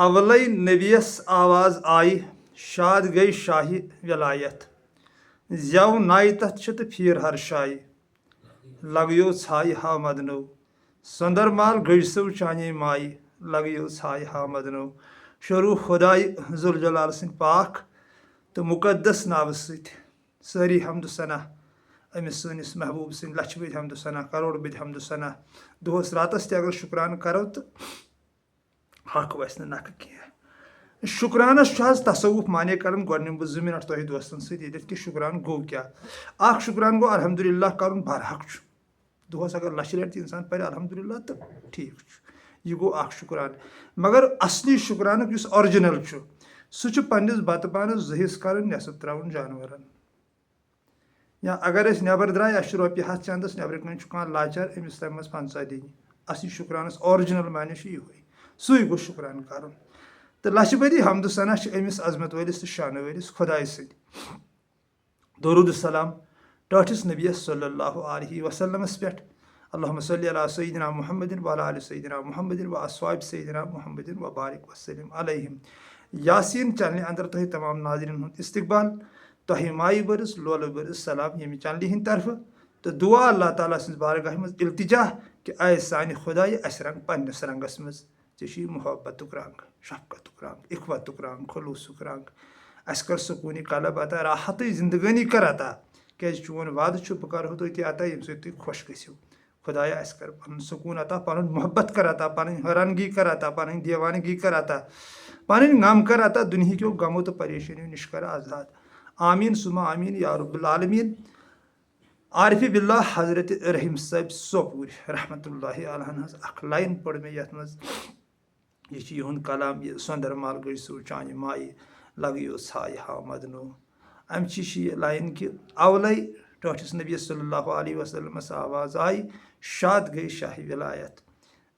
अवलई नबियस आवाज आई शाद गई शाही विलायत जव नाय तथ तो फिर हर शाई लगियो छाई हा मदनो संदरमाल गजसो चाने माई लगियो छाई हा मदनो शुरू खुदाई जुल जलाल सिंह पाक तो मुकद्दस नाव सारी हमद सना अमिस सनिस महबूब सिंह लछ बद हमद सना करोड़ बद हमद सना दोहस रातस ते अगर शुक्रान करो तो हक वस नख कह शुक्रानस तसवुफ माने कर गोम बह 2 मिनट तुम दोस्तन सत कि शुक्रान गो क्या शुक्रान गो अल्हम्दुलिल्लाह कर बरहक दोहस अगर लछ लट इंसान पर अल्हम्दुलिल्लाह तो ठीक यह गो शुक्रान मगर असली शुक्रान ओरिजिनल सह पन्निस बत पानस 2 हिस्स कर नेसफ त्रावन जानवरन या अगर नबर द्राय रोपये 100 चंदस नबर कह लाचार अमिस तम 50 दिन असली शुक्रानस ओरिजिनल माने यह सू गो शुक्रान कर तो लछ बदी हमद सना अमिस अजमत वलिस तो शान वलिस खुदाय सद दरूद सलाम टठिस नबियस सल्लल्लाहु अलैहि वसल्लमस पे अल्लाहुम्मा सल्लि अला सय्यिदिना मुहम्मदिन व अला आलि सय्यिदिना मुहम्मदिन व अस्हाब सय्यिदिना मुहम्मदिन व बारिक वसल्लिम अलैहिम। यासीन चैनल अंदर तुह तमाम नाज़रीन हुंद इस्तकबाल तुह माई बरस लोल बरस सलाम यमि चैनल हिंद तरफ तो दुआ अल्लाह ताला सिंस बारगाह मज इल्तिजा कि आय सानि खुदाय अस रंग पन्निस रंगस मज चे मोहब्बतुक रंग शफकतुक रंग इखवतुक रंग खलूसुक रंग अस कर सुकूनी कलब अता राहत जिंदगानी कर अता क्या चोन वाद बह कर तुह अता यम तुम खुश गो खुदाया अस कर पन सुकून अता पन मोहब्बत कर अता पन हैरानगी कर अता पन दीवानगी कर अता पन गम कर अता दुनिया क्यों गमो तो परेशानियों निश कर आज़ाद आमीन सुमा आमीन या रब्बुल आलमीन। आरिफ बिल्लाह हजरत रहीम साहब सोपूर रहमतुल्लाहि अलैहि अख लाइन पढ़ मे यथ मज यह कलाम यह सोंदर माल गई सो चान माई लगियो छाय हा मदनो अम लाइन कि अवलै टठिस नबी सल्लल्लाहु अलैहि वसल्लम आवाज आई शाद गई शाही विलायत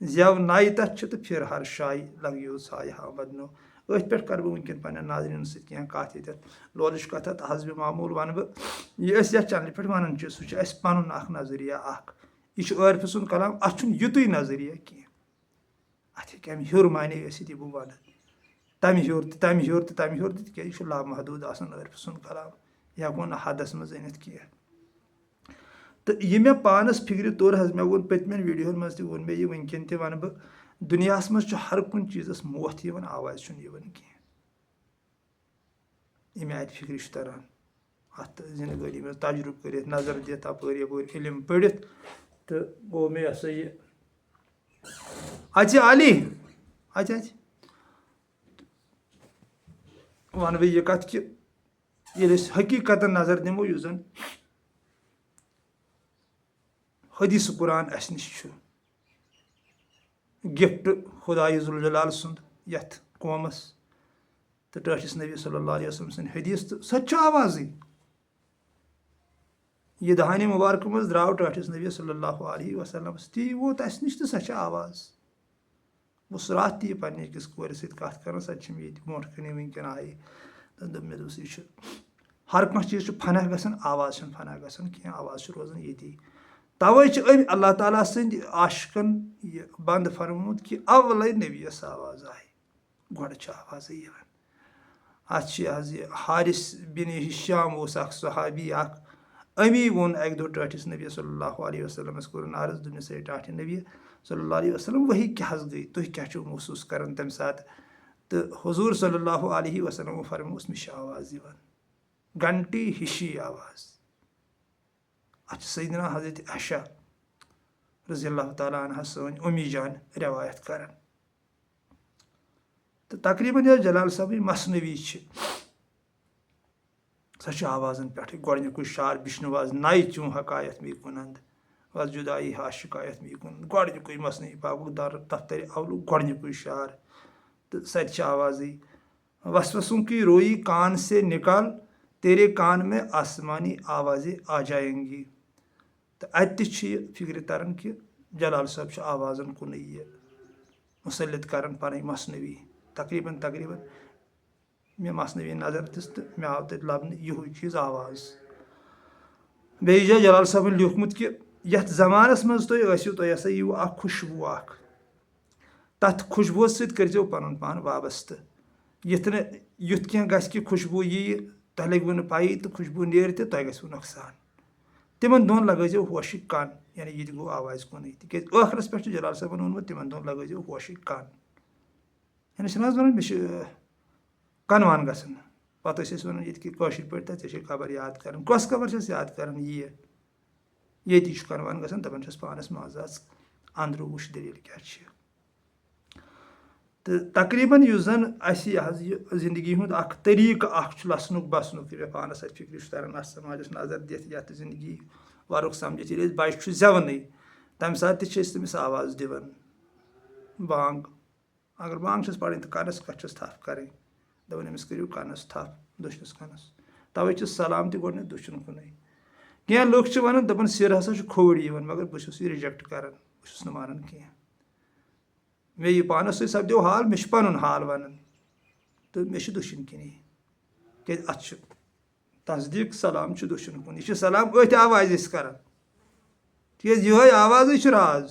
जव नाय तथ तो फिर हर शाई लगियो छाय हा मदनो अथ पे कर वनकन पे नाजरीन सह कत ये लोलिश कथ हजब मामूल वन बह यह चैनल पे वन सह पन नजरिया यह आरिफ सुंद कलाम अत युत नजरिया कह अत हे हर माने यह बह वन तम हर तो तम हर तो तम हर तह लामहदूद आरिफ सुंद कलाम यह हेको न हदस मज अनित कह तो यह मे पानस फिक्र तौर मे वो पतमें वीडियो मज वो मे यह वनकन तह वन बह दुनिया मज हर कुन चीज़स मोत आवाज़ कह मे अत फिक्र तरह अत जिंदगी में तजुर्ब कर नजर दित अपर यपर इलम पढ़ित तो गो मे यह अच अली अच वन बह यह कथ कि हकीकत नजर दिमो यु जन हदीस कुरान अस निश गिफ्ट खुदाई जुल जलाल सुंद यथ कौमस तो टठिस नबी सल्लल्लाहु अलैहि वसल्लम सद हदीस तो सच आवाज़ यह दहानी मुबारक मज द्राव टठिस नबी सल्लल्लाहु अलैहि वसल्लम ती वोत अस निश तो सच आवाज़ बस रात ती पे अकिस कोर सत कर ये ब्रोट कन वनकन आई तो दप मे दोस यह हर कह चीज़ फना गसान आवाज़ फना गसान कह आवाज़ रोजान ये तवे अल्लाह ताला सद आशिकन यह बंद फरमुत कि अवलै नबियस आवाज़ आई गोड़ आवाज़ अत हारिस बिन हिशाम सहाबी अमी वोन अक दो टठिस नबी सल्लल्लाहु अलैहि वसल्लमस कोर अर्ज दोनस टाठ नबी सल्लल्लाहु अलैहि वसल्लम वही क्या गई तुह क्या महसूस कर तम सात तो हुजूर सल्लल्लाहु अलैहि वसल्लम फरमोस मे आवाज़ घंटी हिशी आवाज़ अत सैदना हजरत आयशा रज़ियल्लाहु ताला अन्हा सन उम्मी जान रवायत कर तो तकरीबन यह जलाल साहब मसनवी सह आवाज़न पे गोडनिक शार बिश्नवाज नाय चूँ हकायत मी कुनंद वज जुदाई हा शिकायत मी कुन गोडनिक मसनवी पाक दर दफ्तर अवलू गोडनिक शार तो सत आवाज़ वसवसों की रोई कान से निकाल तेरे कान में आसमानी आवाज़ें आ जाएंगी तो अत फिक्र तरन कि जलाल साहब आवाज़न कुन यह मुसलित कर पन मसनवी तकरीबन मे मसनवी नजर दिस तो मे आव तक लबन यह चीज़ आवाज़ बेज जाए जलाल साहब लिखमुत कि यथ ज़मानस मज तुम तुम यह सा यू खुशबू تَتھ خوشبوٗ سۭتۍ کٔرۍزیو پَنُن پان وابستہٕ یُتھ کینٛہہ گژھِ کہِ خوشبوٗ ییہِ تۄہہِ لٔگوٕ نہٕ پَیی تہٕ خوشبوٗ نیرِ تہِ تۄہہِ گژھِوٕ نۄقصان. تِمن دۄہن لگٲیزیو ہوشٕکۍ کَن یعنی یہِ تہِ گوٚو آوازِ کُنٕے تِکیازِ ٲخرس پٮ۪ٹھ چھُ جلال صٲبن ووٚنمُت تِمن دۄہن لگٲیزیو ہوشٕکۍ کَن. یعنی چھِنہٕ حظ وَنان مےٚ چھُ کَنوان گژھان پَتہٕ ٲسۍ أسۍ وَنان ییٚتہِ کہِ کٲشِر پٲٹھۍ تہٕ ژےٚ چھے خبر یاد کَرٕنۍ کۄس خبر چھَس یاد کَران یہِ ییٚتی چھُ کَنوان گژھان دَپان چھَس پانَس منٛز اَژ اَنٛدرٕ وٕچھ دٔلیٖل کیٛاہ چھِ. تہٕ تقریٖباً یُس زَن اَسہِ یہِ حظ یہِ زندگی ہُنٛد اَکھ طٔریٖقہٕ اَکھ چھُ لَسنُک بَسنُک یہِ مےٚ پانَس اَتھ فِکرِ چھُ تَران اَتھ سماجَس نظر دِتھ یَتھ زندگی وَرُک سَمجِتھ ییٚلہِ أسۍ بَچہِ چھُ زٮ۪وانٕے تَمہِ ساتہٕ تہِ چھِ أسۍ تٔمِس آواز دِوان بانٛگ اگر بانٛگ چھَس پَرٕنۍ تہٕ کَنَس کَتھ چھَس تھپھ کَرٕنۍ دَپان أمِس کٔرِو کَنَس تھپھ دٔچھنِس کَنَس تَوَے چھِ سلام تہِ گۄڈنٮ۪تھ دٔچھُن کُنُے. کینٛہہ لُکھ چھِ وَنان دَپان سِر ہسا چھُ کھووُر یِوان مگر بہٕ چھُس یہِ رِجَکٹ کَران بہٕ چھُس نہٕ مانان کینٛہہ. مےٚ یہِ پانَس سۭتۍ سپدیو حال مےٚ چھُ پَنُن حال وَنان تہٕ مےٚ چھِ دٔچھِنۍ کِنی کیٛازِ اَتھ چھُ تصدیٖق سلام چھُ دٔچھُن کُن یہِ چھُ سلام أتھۍ آوازِ أسۍ کَران تِکیٛازِ یِہوٚے آوازٕے چھُ راز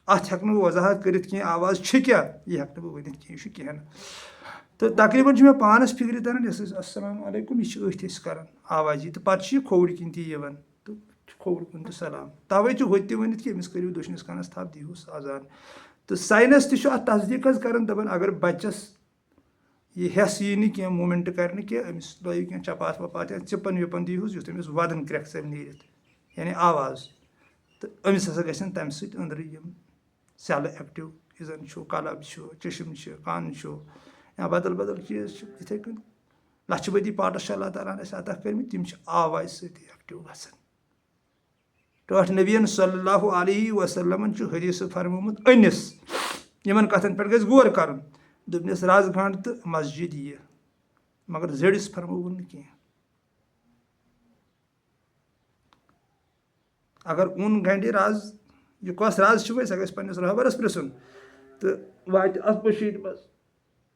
اَتھ ہٮ۪کہٕ نہٕ بہٕ وضاحت کٔرِتھ کینٛہہ آواز چھِ کیٛاہ یہِ ہٮ۪کہٕ نہٕ بہٕ ؤنِتھ کینٛہہ یہِ چھُ کینٛہہ نہٕ. تہٕ تقریٖباً چھُ مےٚ پانَس فِکرِ تَران یۄس أسۍ اَسَلامُ علیکُم یہِ چھِ أتھۍ أسۍ کَران آوازی تہٕ پَتہٕ چھِ یہِ کھووُر کِنۍ تہِ یِوان تہٕ چھُ کھووُر کُن تہِ سلام تَوَے چھُ ہُتہِ تہِ ؤنِتھ کہِ أمِس کٔرِو دٔچھنِس کَنَس تھپھ دیٖہوٗس اذان. تہٕ ساینَس تہِ چھُ اَتھ تصدیٖق حظ کَران دَپان اگر بَچَس یہِ ہٮ۪س یی نہٕ کینٛہہ موٗمٮ۪نٛٹ کَرِ نہٕ کینٛہہ أمِس لٲیِو کینٛہہ چَپاتھ وَپاتھ یا ژِپَن وِپَن دیٖہوٗس یُتھ أمِس وَدَن کرٛٮ۪کھ ژَلہِ نیٖرِتھ یعنی آواز تہٕ أمِس ہَسا گژھن تَمہِ سۭتۍ أنٛدرٕ یِم سٮ۪لہٕ ایکٹِو یُس زَن چھُ کَلب چھُ چِشِم چھِ کَن چھُ یا بدل بدل چیٖز چھِ یِتھَے کٔنۍ لَچھِ بٔدی پاٹٕس چھِ اللہ تعالیٰ ہَن اَسہِ عطا کٔرمٕتۍ تِم چھِ آوازِ سۭتی ایکٹِو گژھان. ٹٲٹھ نبیَن صلی اللہُ علیہ وسلمن چھُ حدیٖثہٕ فرمومُت أنِس یِمن کَتھن پٮ۪ٹھ گژھِ غور کَرُن دوٚپنَس رَز گنٛڈ تہٕ مسجِد یہِ مگر زٔڑِس فرمووُن نہٕ کینٛہہ. اگر اوٚن گنٛڈِ رَز یہِ کۄس رَز چھِ وۄنۍ سۄ گژھِ پنٛنِس رہبرس پرٛژھُن تہٕ واتہِ اَتھ مٔشیٖد منٛز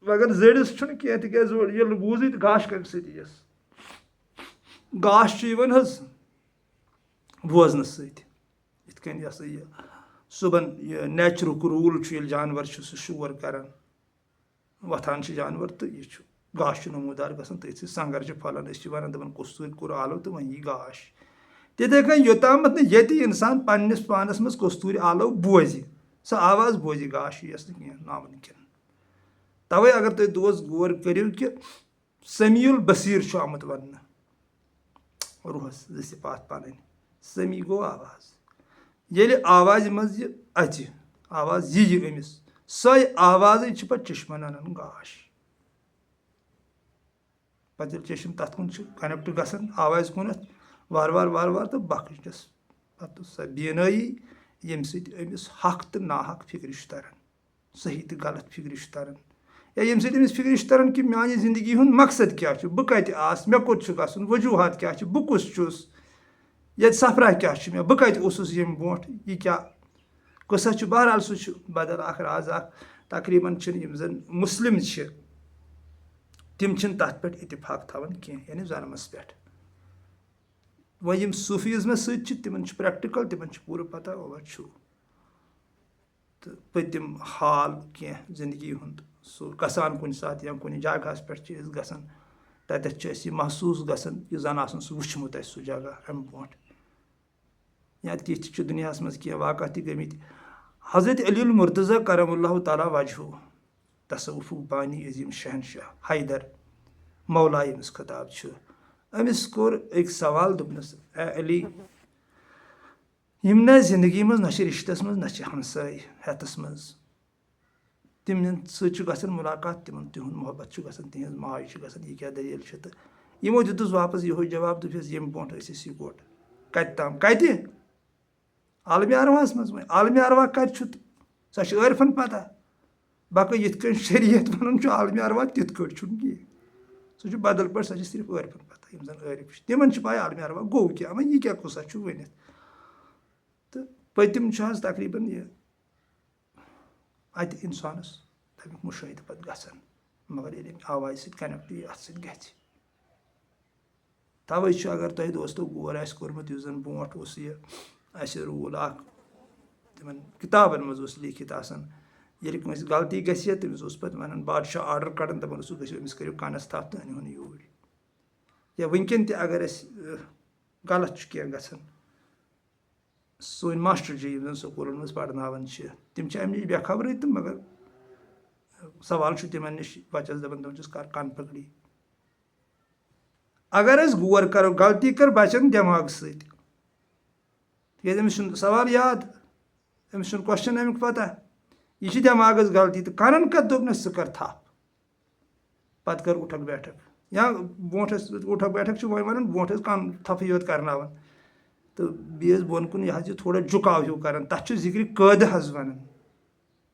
مگر زٔڑِس چھُنہٕ کینٛہہ تِکیٛازِ ییٚلہِ بوٗزٕے تہٕ گاش کَمہِ سۭتۍ یِیَس گاش چھُ یِوان حظ بوزنہٕ سۭتۍ یِتھ کٔنۍ یہِ ہسا یہِ صُبحن یہِ نیچرُک روٗل چھُ ییٚلہِ جانوَر چھُ سُہ شور کَران وۄتھان چھِ جانوَر تہٕ یہِ چھُ گاش چھُ نموٗدار گژھان تٔتھۍ سۭتۍ سنٛگَر چھِ پھۄلان أسۍ چھِ وَنان دَپان کُستوٗرۍ کوٚر آلو تہٕ وۄنۍ یی گاش. تِتھَے کٔنۍ یوٚتامَتھ نہٕ ییٚتہِ اِنسان پنٛنِس پانَس منٛز کستوٗرۍ آلو بوزِ سۄ آواز بوزِ گاش یِیَس نہٕ کینٛہہ نامُمکِن. تَوَے اگر تُہۍ دوس غور کٔرِو کہِ سمیع البصیٖر چھُ آمُت وَننہٕ روٗحَس زٕ صِفات پَنٕنۍ سمیع گوٚو آواز ییٚلہِ آوازِ منٛز یہِ اَژِ آواز ییہِ أمِس سۄے آوازٕے چھِ پَتہٕ چشمَن اَنان گاش پَتہٕ ییٚلہِ چشم تَتھ کُن چھِ کَنیکٹ گژھان آوازِ کُنَتھ وارٕ وارٕ وارٕ وارٕ تہٕ بَخشَس پَتہٕ سۄ بیٖنٲیی ییٚمہِ سۭتۍ أمِس حق تہٕ ناحق فِکرِ چھُ تَران صحیح تہٕ غلط فِکرِ چھُ تَران یا ییٚمہِ سۭتۍ أمِس فِکرِ چھُ تَران کہِ میٛانہِ زندگی ہُنٛد مقصد کیٛاہ چھُ بہٕ کَتہِ آسہٕ مےٚ کوٚت چھُ گژھُن وجوٗہات کیٛاہ چھِ بہٕ کُس چھُس ییٚتہِ سفرا کیٛاہ چھُ مےٚ بہٕ کَتہِ اوسُس ییٚمہِ برونٛٹھ یہِ کیٛاہ قٕصہ چھُ بہرحال سُہ چھُ بدل اکھ راز اکھ تقریٖباً چھِنہٕ یِم زَن مُسلِم چھِ تِم چھِنہٕ تَتھ پٮ۪ٹھ اِتفاق تھاوان کینٛہہ یعنی ظلمَس پٮ۪ٹھ. وۄنۍ یِم صوٗفیٖزمَس سۭتۍ چھِ تِمن چھُ پرٛٮ۪کٹِکَل تِمن چھُ پوٗرٕ پَتہ اوٚوا چھُ تہٕ پٔتِم حال کینٛہہ زندگی ہُنٛد سُہ گژھان کُنہِ ساتہٕ یا کُنہِ جگہَس پٮ۪ٹھ چھِ أسۍ گژھان تَتٮ۪تھ چھُ اَسہِ یہِ محسوٗس گژھان یہِ زَن آسُن سُہ وٕچھمُت اَسہِ سُہ جگہ اَمہِ برونٛٹھ یا تِتھۍ چھِ دُنیاہَس منٛز کینٛہہ واقعہ تہِ گٔمٕتۍ. حضرت علی المُرتضیٰ کرم اللہ تعالیٰ وجہوٗ تصوُفُک بانی عظیٖم شہنشاہ حیدر مولا ییٚمِس خطاب چھُ أمِس کوٚر أکۍ سوال دوٚپنَس اے علی یِم نہ زندگی منٛز نہ چھِ رِشتَس منٛز نہ چھِ ہمساے ہٮ۪تَس منٛز تِمن سۭتۍ چھُ گژھان مُلاقات تِمن تِہُنٛد محبت چھُ گژھان تِہنٛز ماے چھِ گژھان یہِ کیٛاہ دٔلیٖل چھِ تہٕ یِمو دیُتُس واپس یِہوے جواب دوٚپُس ییٚمہِ برونٛٹھ ٲسۍ أسۍ یِکوٹہٕ کَتہِ تام کَتہِ عالمہِ اَرواہَس منٛز وۄنۍ عالمہِ اَرواہ کَتہِ چھُ تہٕ سۄ چھِ عٲرفَن پَتہ باقٕے یِتھ کٔنۍ شریعت وَنان چھُ عالمہِ اَرواہ تِتھ کٔٹھۍ چھُنہٕ کینٛہہ سُہ چھُ بدل پٲٹھۍ سۄ چھِ صرف عٲرفَن پَتہ یِم زَن عٲرف چھِ تِمن چھِ پاے عالمہِ اَرواہ گوٚو کیٛاہ وۄنۍ یہِ کیٛاہ قٕصہ چھُ ؤنِتھ تہٕ پٔتِم چھُ حظ تقریٖباً یہِ اَتہِ اِنسانَس تَمیُک مُشٲہِدٕ پَتہٕ گژھان مگر ییٚلہِ أمۍ آوازِ سۭتۍ کَنیکٹ یی اَتھ سۭتۍ گژھِ تَوَے چھُ اگر تۄہہِ دوستو غور آسہِ کوٚرمُت یُس زَن برونٛٹھ اوس یہِ اَسہِ روٗل اکھ تِمن کِتابَن منٛز اوس لیٖکھِتھ آسان ییٚلہِ کٲنٛسہِ غلطی گژھِ ہا تٔمِس اوس پَتہٕ وَنان بادشاہ آرڈر کَڑان دَپان اوسُکھ گٔژھِو أمِس کٔرِو کَنَس تھپھ تہٕ أنۍہوٗن یوٗرۍ یا وٕنکٮ۪ن تہِ اگر اَسہِ غلط چھُ کینٛہہ گژھان سٲنۍ ماسٹر جی یِم زَن سکوٗلَن منٛز پَرناوان چھِ تِم چھِ اَمہِ نِش بےخبرٕے تہٕ مگر سوال چھُ تِمن نِش بَچَس دَپان دَپان چھُس کَر کَن پٔکڑی اگر أسۍ غور کَرو غلطی کٔر بَچَن دٮ۪ماغہٕ سۭتۍ تِکیٛازِ أمِس چھُنہٕ سوال یاد أمِس چھُنہٕ کوسچن اَمیُک پَتہ یہِ چھِ دٮ۪ماغَس غلطی تہٕ کَنَن کَتھ دوٚپنَس ژٕ کَر تھپھ پَتہٕ کٔر اُٹھک بیٹھک یا برونٛٹھ ٲسۍ اُٹھک بیٹھک چھِ وۄنۍ وَنان برونٛٹھ ٲسۍ کَن تھپھٕے یوت کَرناوان تہٕ بیٚیہِ ٲسۍ بۄن کُن یہِ حظ یہِ تھوڑا جُکاو ہیوٗ کَران تَتھ چھُ ذِکرِ قٲدٕ حظ وَنان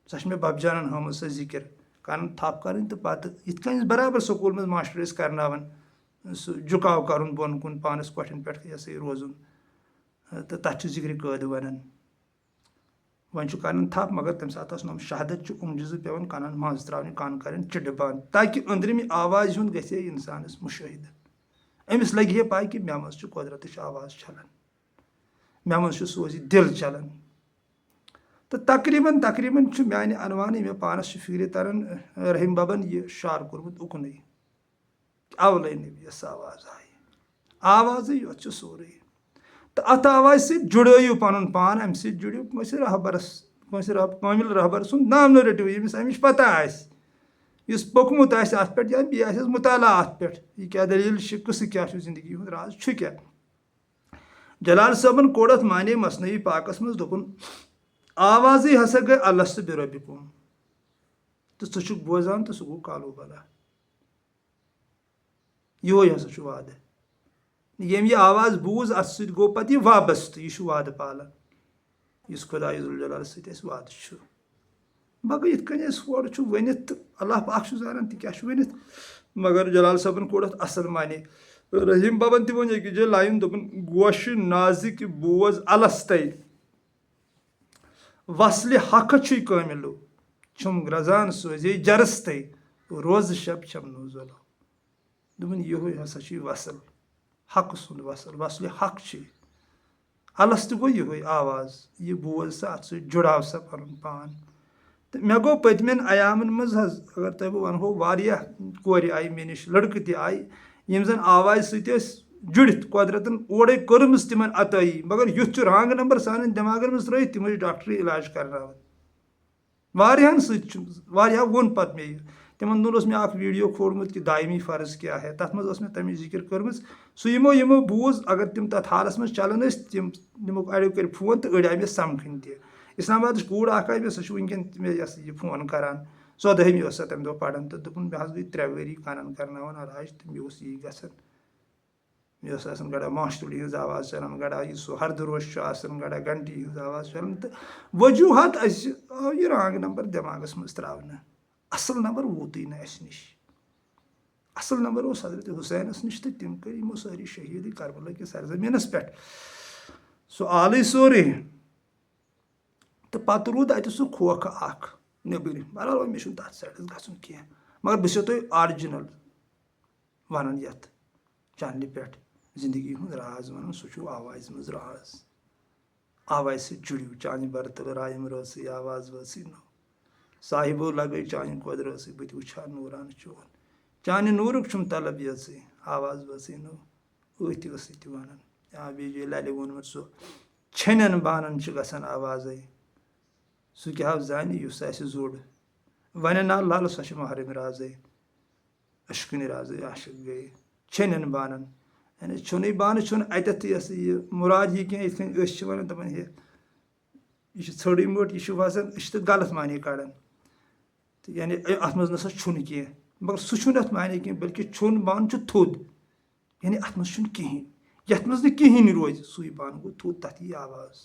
سۄ چھِ مےٚ بَبجانَن ہٲومٕژ سۄ ذِکِر کَنَن تھپھ کَرٕنۍ تہٕ پَتہٕ یِتھ کٔنۍ أسۍ بَرابَر سکوٗل منٛز ماسٹر ٲسۍ کَرناوان سُہ جُکاو کَرُن بۄن کُن پانَس کۄٹھٮ۪ن پٮ۪ٹھ یہِ ہسا یہِ روزُن تہٕ تَتھ چھُ ذِکرِ قٲدٕ وَنان وۄنۍ چھُ کَران تھپھ مگر تَمہِ ساتہٕ ٲس نۄم شہادت چھُ اُمجہِ پٮ۪وان کَنَن منٛز ترٛاوٕنۍ کَن کَرٕنۍ چِڈٕ بنٛد تاکہِ أنٛدرِمہِ آوازِ ہُنٛد گژھِ ہے اِنسانَس مُشٲہِدٕ أمِس لَگہِ ہے پاے کہِ مےٚ منٛز چھُ قۄدرَتٕچ آواز چلان مےٚ منٛز چھُ سوزِ دِل چلان تہٕ تقریٖباً چھُ میانہِ اَنوانٕے مےٚ پانَس چھُ فِکرِ تران رحیٖم بَبَن یہِ شعر کوٚرمُت اُکنُے اَولَے نبیَس آواز آیہِ آوازٕے یوت چھُ سورُے تہٕ اَتھ آوازِ سۭتۍ جُڑٲیِو پَنُن پان اَمہِ سۭتۍ جُڑِو کٲنٛسہِ رہبرس کٲنٛسہِ کٲمِل رہبر سُنٛد نام نہٕ رٔٹِو ییٚمِس اَمِچ پَتہ آسہِ یُس پوٚکمُت آسہِ اَتھ پٮ۪ٹھ یا بیٚیہِ آسٮ۪س مُطالعہ اَتھ پٮ۪ٹھ یہِ کیٛاہ دٔلیٖل چھِ قٕصہٕ کیٛاہ چھُ زندگی ہُنٛد راز چھُ کیٛاہ جلال صٲبَن کوٚر اَتھ معنے مثنوی پاکَس منٛز دوٚپُن آوازٕے ہسا گٔے الستُ بربِکُم تہٕ ژٕ چھُکھ بوزان تہٕ سُہ گوٚو کالو بلا یِہوے ہسا چھُ وعدٕ ییٚمۍ یہِ آواز بوٗز اَتھ سۭتۍ گوٚو پَتہٕ یہِ وابستہٕ یہِ چھُ وعدٕ پالان یُس خۄدایہِ ذوالجلالَس سۭتۍ اَسہِ وعدٕ چھُ باقٕے یِتھ کٔنۍ اَسہِ ہورٕ چھُ ؤنِتھ تہٕ اللہ پاک چھُ زانان تہِ کیٛاہ چھُ ؤنِتھ مگر جلال صٲبَن کوٚر اَتھ اَصٕل معنے رحیٖم بَبَن تہِ ووٚن أکِس جایہِ لاین دوٚپُن گوشہِ نازِک بوز الستے وصلہِ حقہٕ چھُے کٲمِلو چھُم رَزان سوزے جرستے روزٕ شب چھَم ضلو دوٚپُن یِہوے ہسا چھُے وصل حقہٕ سُنٛد وصل وصلہِ حق چھُے الستہٕ گوٚو یِہوے آواز یہِ بوز سا اَتھ سۭتۍ جُڑاو سا پَنُن پان تہٕ مےٚ گوٚو پٔتمٮ۪ن اَیامَن منٛز حظ اگر تۄہہِ بہٕ وَنہو واریاہ کورِ آیہِ مےٚ نِش لٔڑکہٕ تہِ آیہِ یِم زَن آوازِ سۭتۍ ٲسۍ جُڑِتھ قۄدرَتَن اورَے کٔرمٕژ تِمن عطٲیی مگر یُتھ چھُ رانٛگہٕ نمبر سانٮ۪ن دٮ۪ماغن منٛز ترٲیِتھ تِم ٲسۍ ڈاکٹری علاج کرناوان واریاہن سۭتۍ چھُ واریاہو ووٚن پَتہٕ مےٚ یہِ تِمن دۄہن اوس مےٚ اکھ ویٖڈیو کھولمُت کہِ دایمی فرض کیٛاہ ہے تَتھ منٛز ٲس مےٚ تَمِچ ذِکِر کٔرمٕژ سُہ یِمو بوٗز اگر تِم تَتھ حالَس منٛز چلان ٲسۍ تِم نِموکھ اَڑیو کٔرۍ فون تہٕ أڑۍ آیہِ مےٚ سَمکھٕنۍ تہِ اِسلام آبادٕچ کوٗر اکھ آیہِ مےٚ سۄ چھِ وٕنکیٚن تہِ مےٚ یہِ فون کران 14ہِمہِ ٲس سۄ تَمہِ دۄہ پَران تہٕ دوٚپُن مےٚ حظ گٔے 3 ؤری کَنن کرناوان علاج تہٕ مےٚ اوس یی گژھان مےٚ ٲس آسان گڑا ماشٹوٗلی ہِنٛز آواز چلان گڑا یُس سُہ ہردٕ روش چھُ آسان گڑا گنٹی ہِنٛز آواز چلان تہٕ وجوٗہات اَسہِ آو یہِ رانٛگ نمبر دٮ۪ماغس منٛز ترٛاونہٕ اَصٕل نمبر ووتُے نہٕ اَسہِ نِش اَصٕل نمبر اوس حضرت حُسینَس نِش تہٕ تِم کٔرۍ یِمو سٲری شہیٖدٕے کربلا کِس سرزمیٖنَس پٮ۪ٹھ سُہ آلٕے سورُے تہٕ پَتہٕ روٗد اَتہِ سُہ کھوکھٕ اکھ نیٚبٕرۍ بہرحال مےٚ چھُنہٕ تَتھ سایڈَس گژھُن کینٛہہ مگر بہٕ چھُسو تۄہہِ آرجِنَل وَنان یَتھ چَنلہِ پٮ۪ٹھ زندگی ہُنٛد راز وَنان سُہ چھُ آوازِ منٛز راز آوازِ سۭتۍ جُڑِو چانہِ برتل رایِم رٲژٕے آواز وٲژٕے نو صاحبو لگے چانہِ قۄدرٲژٕے بہٕ تہِ وٕچھِ ہا نوٗرانہٕ چون چانہِ نوٗرُک چھُم طلب یٲژٕے آواز وٲژٕے نو أتھۍ ٲسٕے تہِ وَنان یا بیٚیہِ جایہِ لَلہِ ووٚنمُت سُہ چھٔنٮ۪ن بانن چھِ گژھان آوازَے سُہ کیٛاہ زانہِ یُس آسہِ زوٚڑ وَنہِ نا لَل سۄ چھِ محرِم رازَے اشکٕنہِ رازٕے عاشق گٔے چھٔنٮ۪ن بانن یعنی چھُنٕے بانہٕ چھُنہٕ اَتٮ۪تھ یہِ ہسا یہِ مُراد یہِ کینٛہہ یِتھ کٔنۍ أسۍ چھِ وَنان دَپان ہے یہِ چھِ ژھٔرٕے مٔٹ یہِ چھُ وَزن أسۍ چھِ تَتھ غلط معنے کَڑان تہٕ یعنی اَتھ منٛز نَسا چھُنہٕ کینٛہہ مگر سُہ چھُنہٕ اَتھ معنے کینٛہہ بٔلکہِ چھُن بانہٕ چھُ تھوٚد یعنی اَتھ منٛز چھُنہٕ کِہیٖنۍ یَتھ منٛز نہٕ کِہیٖنۍ روزِ سُے بانہٕ گوٚو تھوٚد تَتھ یی آواز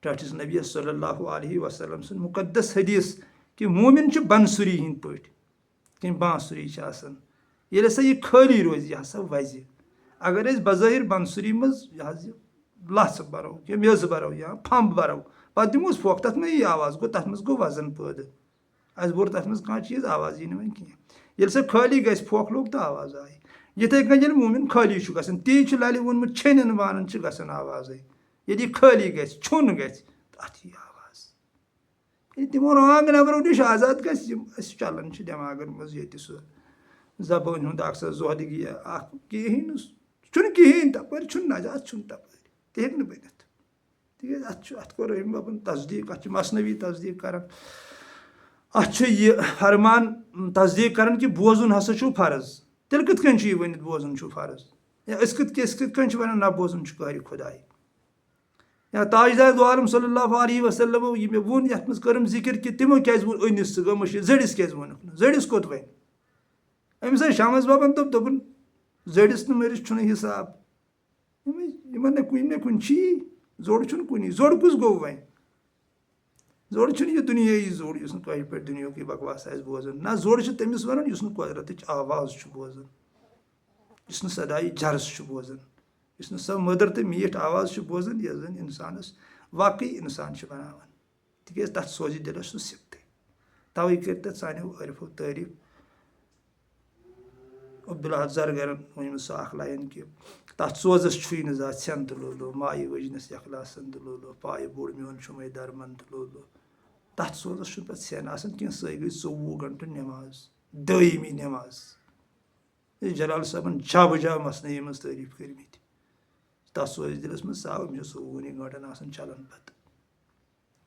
ٹاٹھِس نبی صلی اللہ علیہ وسلم سُنٛد مُقدس حدیٖث کہِ مومِن چھُ بنسُری ہِنٛدۍ پٲٹھۍ یِتھ کٔنۍ بانسُری چھِ آسان ییٚلہِ ہسا یہِ خٲلی روزِ یہِ ہسا وَزِ اگر أسۍ بظٲہِر بنسُری منٛز یہِ حظ یہِ لژھ بَرو یا میٚژ بَرو یا پھمب بَرو پَتہٕ دِموس پھۄکھ تَتھ ما یی آواز گوٚو تَتھ منٛز گوٚو وَزن پٲدٕ اَسہِ بوٚر تَتھ منٛز کانٛہہ چیٖز آواز یی نہٕ وۄنۍ کینٛہہ ییٚلہِ سۄ خٲلی گژھِ پھۄکھ لوٚگ تہٕ آواز آیہِ یِتھَے کٔنۍ ییٚلہِ مومِن خٲلی چھُ گژھان تی چھُ لَلہِ ووٚنمُت چھٔنٮ۪ن بانن چھِ گژھان آوازَے ییٚلہِ یہِ خٲلی گژھِ چھُن گژھِ تہٕ اَتھ یی آواز تِمو رانٛگ نمبرو نِش آزاد گژھِ یِم اَسہِ چلان چھِ دٮ۪ماغن منٛز ییٚتہِ سُہ زبٲنۍ ہُنٛد اکھ سۄ زۄدگی اکھ کِہیٖنۍ نہٕ چھُنہٕ کِہیٖنۍ تَپٲرۍ چھُنہٕ نجات چھُنہٕ تَپٲرۍ تہِ ہیٚکہِ نہٕ بٔنِتھ تِکیازِ اَتھ کوٚر رحیٖم بابن تصدیٖق اَتھ چھِ مثنوی تصدیٖق کران اَتھ چھُ یہِ فرمان تصدیٖق کران کہِ بوزُن ہسا چھُ فرض تیٚلہِ کِتھ کٔنۍ چھُ یہِ ؤنِتھ بوزُن چھُ فرض یا أسۍ کِتھ کٔنۍ چھِ وَنان نہ بوزُن چھُ کارِ خۄداے یا تاجدار دو عالم صلی اللہ علیہ وسلمو یہِ مےٚ ووٚن یَتھ منٛز کٔرٕم ذِکِر کہِ تِمو کیازِ ووٚن أنِس ژٕ گٔمٕژ چھِ زٔڑِس کیازِ ووٚنُکھ نہٕ زٔڑِس کوٚت وَنہِ أمِس ٲسۍ شمس بابن دوٚپُن زٔڑِس نہٕ مٔرِس چھُنہٕ حِساب یِمن نہٕ کُنہِ چھی زوٚڑ چھُنہٕ کُنی زوٚڑ کُس گوٚو وۄنۍ زوٚڑ چھُنہٕ یہِ دُنیٲیی زوٚڑ یُس نہٕ کٲشِر پٲٹھۍ دُنیہُکٕے بکواس آسہِ بوزان نہ زوٚڑ چھُ تٔمِس وَنان یُس نہٕ قۄدرتٕچ آواز چھُ بوزان یُس نہٕ سدایہِ جرس چھُ بوزان یُس نہٕ سۄ مٔدٕر تہٕ میٖٹھ آواز چھُ بوزان یۄس زن اِنسانس واقعی اِنسان چھِ بناوان تِکیازِ تتھ سوزِ دِلس سُہ سِکتٕے توے کٔرۍ تتھ سانیو عٲرفو تعریٖف عبدالحد زرگرن ؤنمٕژ سۄ اکھ لاین کہِ تتھ سوزس چھُے نہٕ زانٛہہ ژھٮ۪ن تہٕ لولو مایہِ وٕجنس یخلاسن تہٕ لولو پایہِ بوٚڑ میون چھُمے درمن تہٕ لولو تتھ سوزس چھُنہٕ پتہٕ ژھٮ۪ن آسان کینٛہہ سۄے گٔے 24 گنٹہٕ نٮ۪ماز دٲیمی نٮ۪ماز جلال صٲبن جا مثنوی منٛز تعریٖف کٔرمٕتۍ تتھ سوزِ دِلس منٛز ژاو أمِس چھُ 24 گنٹن آسان چلان پتہٕ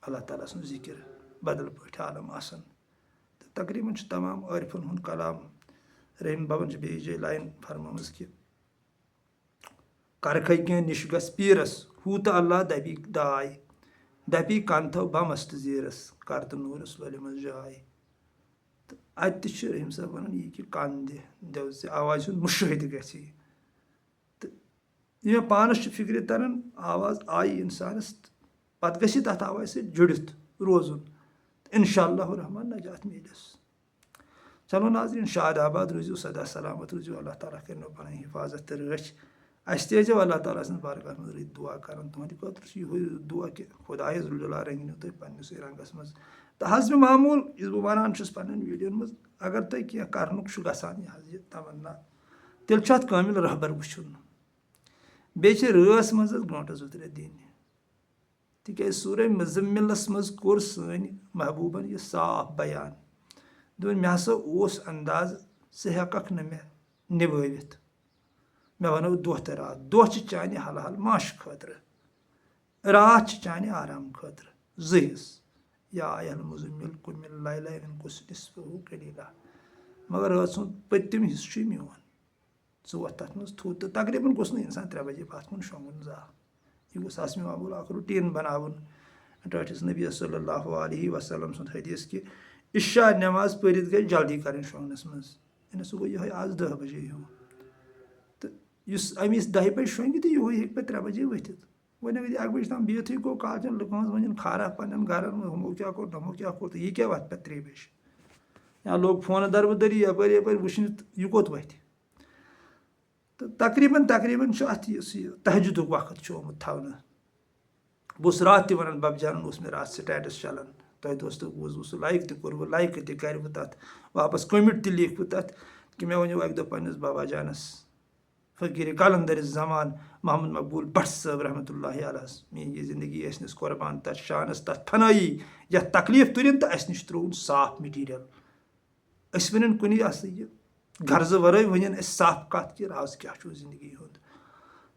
اللہ تعالیٰ سُنٛد ذِکِر بدل پٲٹھۍ عالم آسان تہٕ تقریٖبن چھُ تمام عٲرفن ہُنٛد کلام رحیٖم بابن چھِ بیٚیِس جایہِ لاین فرمٲمٕژ کہِ کرکھے کینٛہہ نِش گژھ پیٖرس ہوٗ تہٕ اللہ دپی داے دپی کن تھو بمس تہٕ زیٖرس کر تہٕ نوٗرس وَلہِ جاے تہٕ اتہِ تہِ چھُ رحیٖم صٲب ونان یہِ کہِ کن دِ دِوزِ آوازِ ہُنٛد مُشٲہدٕ گژھِ یہِ تہٕ یہِ مےٚ پانس چھُ فِکرِ تران آواز آیہِ انسانس پتہٕ گژھِ تتھ آوازِ سۭتۍ جُڑِتھ روزُن انشاء اللہ رحمان نجات میلٮ۪س چلو ناظریٖن شاد آباد روٗزِو سدا سلامت روٗزِو اللہ تعالیٰ کٔرِنو پنٕنۍ حِفاظت تہٕ رٲچھ اَسہِ تہِ ٲسۍزیو اللہ تعالیٰ سٕنٛز بارگاہس منٛز رٕتۍ دُعا کران تُہنٛدِ خٲطرٕ چھُ یِہوے دُعا کہِ خۄداے ذوالجلال رٔنگنو تُہۍ پننِسٕے رنٛگس منٛز تہٕ حسبِ معموٗل یُس بہٕ ونان چھُس پنٕنٮ۪ن ویٖڈیوَن منٛز اگر تۄہہِ کینٛہہ کرنُک چھُ گژھان یہِ حظ یہِ تمنا تیٚلہِ چھُ اتھ کٲمِل رہبر وٕچھُن بیٚیہِ چھِ رٲژ منٛز حظ گٲنٛٹہٕ 2-3 دِنۍ تِکیازِ سوٗرے مُزمِلس منٛز کوٚر سٲنۍ محبوٗبن یہِ صاف بیان دوٚپُن مےٚ ہسا اوس انداز ژٕ ہٮ۪ککھ نہٕ مےٚ نِبٲوِتھ مےٚ ونو دۄہ تہٕ راتھ دۄہ چھِ چانہِ حل ماشہٕ خٲطرٕ راتھ چھِ چانہِ آرام خٲطرٕ زٕ حِصہٕ یا ایل مُزمِل کُمِل لیلہ انقُص نصفہُ قلیٖلہ مگر رٲژ سُنٛد پٔتِم حِصہٕ چھُے میون ژٕ وۄتھ تتھ منٛز تھوٚد تہٕ تقریٖبن گوٚژھ نہٕ اِنسان 3 بجے پتھ کُن شۄنٛگُن زانٛہہ یہِ گوٚژھ حسبِ معموٗل اکھ روٗٹیٖن بناوُن ٹٲٹھِس نبی صلی اللہ علیہ وسلم سُنٛد حدیٖث کہِ عشاء نٮ۪ماز پٔرِتھ گژھِ جلدی کرٕنۍ شۄنٛگنس منٛز یعنی سُہ گوٚو یِہوے آز 10 بجے ہیوٗ تہٕ یُس اَمہِ 10 بجہِ شۄنٛگہِ تہٕ یِہوے ہیٚکہِ پتہٕ 3 بجے ؤتھِتھ وۄنۍ اگر یہِ 1 بجہِ تام بِہتھٕے گوٚو کالچن لُکن ہٕنٛز وۄنۍ یِن خارا پننٮ۪ن گرن منٛز ہُمو کیٛاہ کوٚر تمو کیٛاہ کوٚر تہٕ یہِ کیٛاہ وتھِ پتہٕ 3 بجہِ یا لوگ فونہٕ دربٕدٔری یپٲرۍ وٕچھنہِ تہٕ یہِ کوٚت وتھِ تہٕ تقریٖبن چھُ اتھ یُس یہِ تہجُدُک وقت چھُ آمُت تھاونہٕ بہٕ اوسُس راتھ تہِ ونان بب جانن اوس مےٚ راتھ سٹیٹس چلان تۄہہِ دوستو بوٗزوٕ سُہ لایک تہِ کوٚروٕ لایکہٕ تہِ کرِوٕ تتھ واپس کٔمِٹ تہِ لیٖکھوٕ تتھ کہِ مےٚ ؤنِو اکہِ دۄہ پننِس بابا جانس فقیٖرِ کلندرِ زمان محمد مقبوٗل بٹ صٲب رحمتہ اللہ علیہس میٲنۍ یہِ زندگی ٲسنَس قۄربان تتھ شانس تتھ فنٲیی یتھ تکلیٖف تُلِن تہٕ اسہِ نِش ترٛووُن صاف میٹیٖریل أسۍ ؤنِن کُنہِ یہِ ہسا یہِ غرضہٕ ورٲے ؤنِن أسۍ صاف کتھ کہِ راز کیٛاہ چھُ زندگی ہُنٛد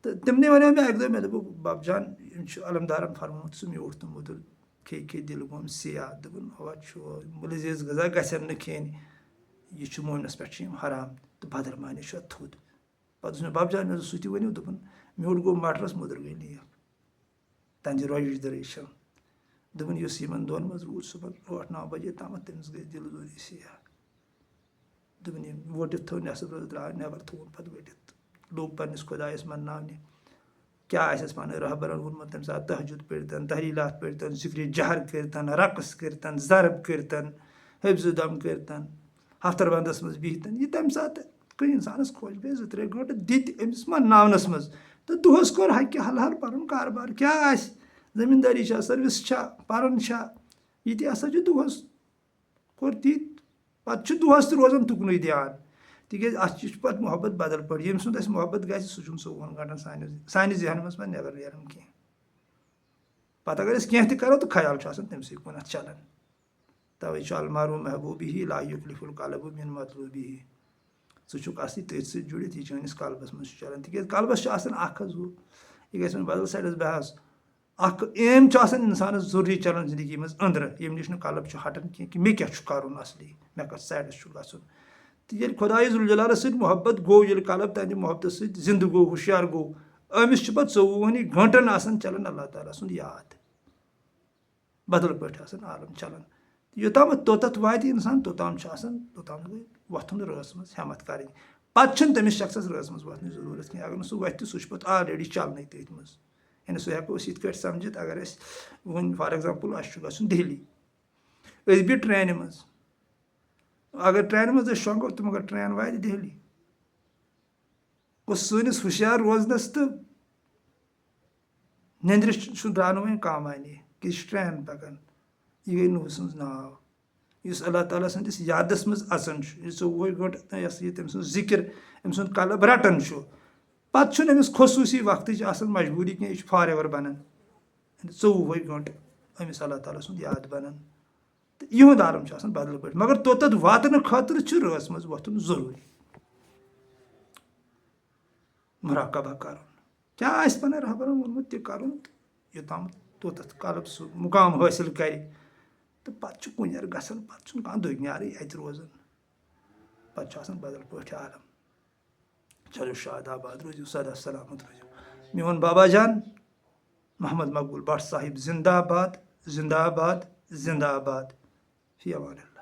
تہٕ تِمنٕے ونیو مےٚ اکہِ دۄہ مےٚ دوٚپُکھ بب جان یِم چھُ علمدارن فرمومُت سُہ میوٗٹھ تہٕ موٚدُر کھے دِل گوٚم سِیاہ دوٚپُن اوا چھُ لٔزیٖز غذا گژھن نہٕ کھیٚنۍ یہِ چھُ مومنس پٮ۪ٹھ چھِ یِم حرام تہٕ بدل معنی چھُ اتھ تھوٚد پتہٕ اوس مےٚ بب جان مےٚ دوٚپ سُہ تہِ ؤنِو دوٚپُن میوٗٹھ گوٚو مٹرس موٚدُر گٔے لیٖف تہنٛدِ رۄجِچ دٔرٕے چھم دوٚپُن یُس یِمن دۄن منٛز روٗد صُبحن 8-9 بجے تامتھ تٔمِس گٔے دِل زورِ سِیاہ دوٚپُن یِم ؤٹِتھ تھوٚو نٮ۪صٕب رٲژ درٛاو نٮ۪بر تھوٚوُن پتہٕ ؤٹِتھ لوٚگ پننِس خۄدایس منناونہِ کیٛاہ آسٮ۪س پنٕنۍ رہبرن ووٚنمُت تمہِ ساتہٕ تہجُد پٔرۍتن تحلیٖلات پٔرۍتن ذِکرِ جہر کٔرۍتن رقص کٔرۍتن ضرب کٔرۍتن حفظِ دم کٔرۍتن ہفتر بنٛدس منٛز بِہتن یہِ تمہِ ساتہٕ کٔنۍ اِنسانس خۄش گٔے 2-3 گٲنٛٹہٕ دِتۍ أمِس منناونس منٛز تہٕ دۄہس کوٚر حقہِ حلال پنُن کاربار کیٛاہ آسہِ زٔمیٖندٲری چھا سٔروِس چھا پرُن چھا یہِ تہِ ہسا چھُ دۄہس کوٚر تی پتہٕ چھُ دۄہس تہِ روزان تُکنُے دیان تِکیٛازِ اتھ چھُ پتہٕ محبت بدل پٲٹھۍ ییٚمہِ سُنٛد اسہِ محبت گژھِ سُہ چھُنہٕ 24 گنٹن سانہِ ذہنس منٛز پتہٕ نٮ۪بر نیران کینٛہہ پتہٕ اگر أسۍ کینٛہہ تہِ کرو تہٕ خیال چھُ آسان تٔمسٕے کُنتھ چلان तवे अलमारू महबूबी ला युकलिफुल कल्बु मिन मतलूबी ज़ छुक असली तथ सत जुड़ित यह चैनिस कल्बस मज चलान तिक कल्बस हू यह गि बदल साइडस बहस एम इंसान जरूरी चलान जिंदगी मज अंदर यम नश कल्ब हटन कि मे क्या कर असली मे कत साइडस गन तो ये खुदाई जुलजलाल सत मोहब्बत गो ये कल्ब तहद मोहब्बत सत जिंद गो हुशियार गो अमिस पे 24 घंटन चलान अल्लाह ताला सुंद याद बदल पे आलम चलान योताम तोतत वात इंसान तोताम तोताम वथुन रस मज हिम्मत कर पे तमिस शख्स रस मज वथन जरूरत कहीं अगर सह वथ सह पे ऑलरेडी चलन तथ मज यानी सह हेको ये समझित अगर one for example gun Delhi भी ट्रेन मज अगर ट्रेन मज शोंगो तो मगर ट्रेन वात दिल्ली सनिस हुशियार रोजनस तो नंद्र द्राव वो कम आने कि ट्रेन पकान यह गई नूह सज नाव इस अल्लाह ताला सदिस यादस मज अचन 24 घंटे यह तम जिक्र अम सुंद कल्ब रटन पे अमिस खसूसी वक्त मजबूरी कह यह फॉर एवर बनान 24 घंटे अमिस अल्लाह ताला सुंद याद बनान तो यह आलम बदल पे मगर तोत वातन खतर रस मज वथुन जरूरी मुराकबा कर क्या पन रहबरन वोनमुत तह कर योताम तोत कल्ब सह मुकाम हासिल कर तो पे कुनर गसान पे दुनियारे अत रोजान पे बदल पे आलम चलो शादाबाद रोजू सदा सलामत रोजू मोन बाबा जान मोहम्मद मकबूल भट्ट साहिब जिंदाबाद जिंदाबाद जिंदाबाद फी अमान।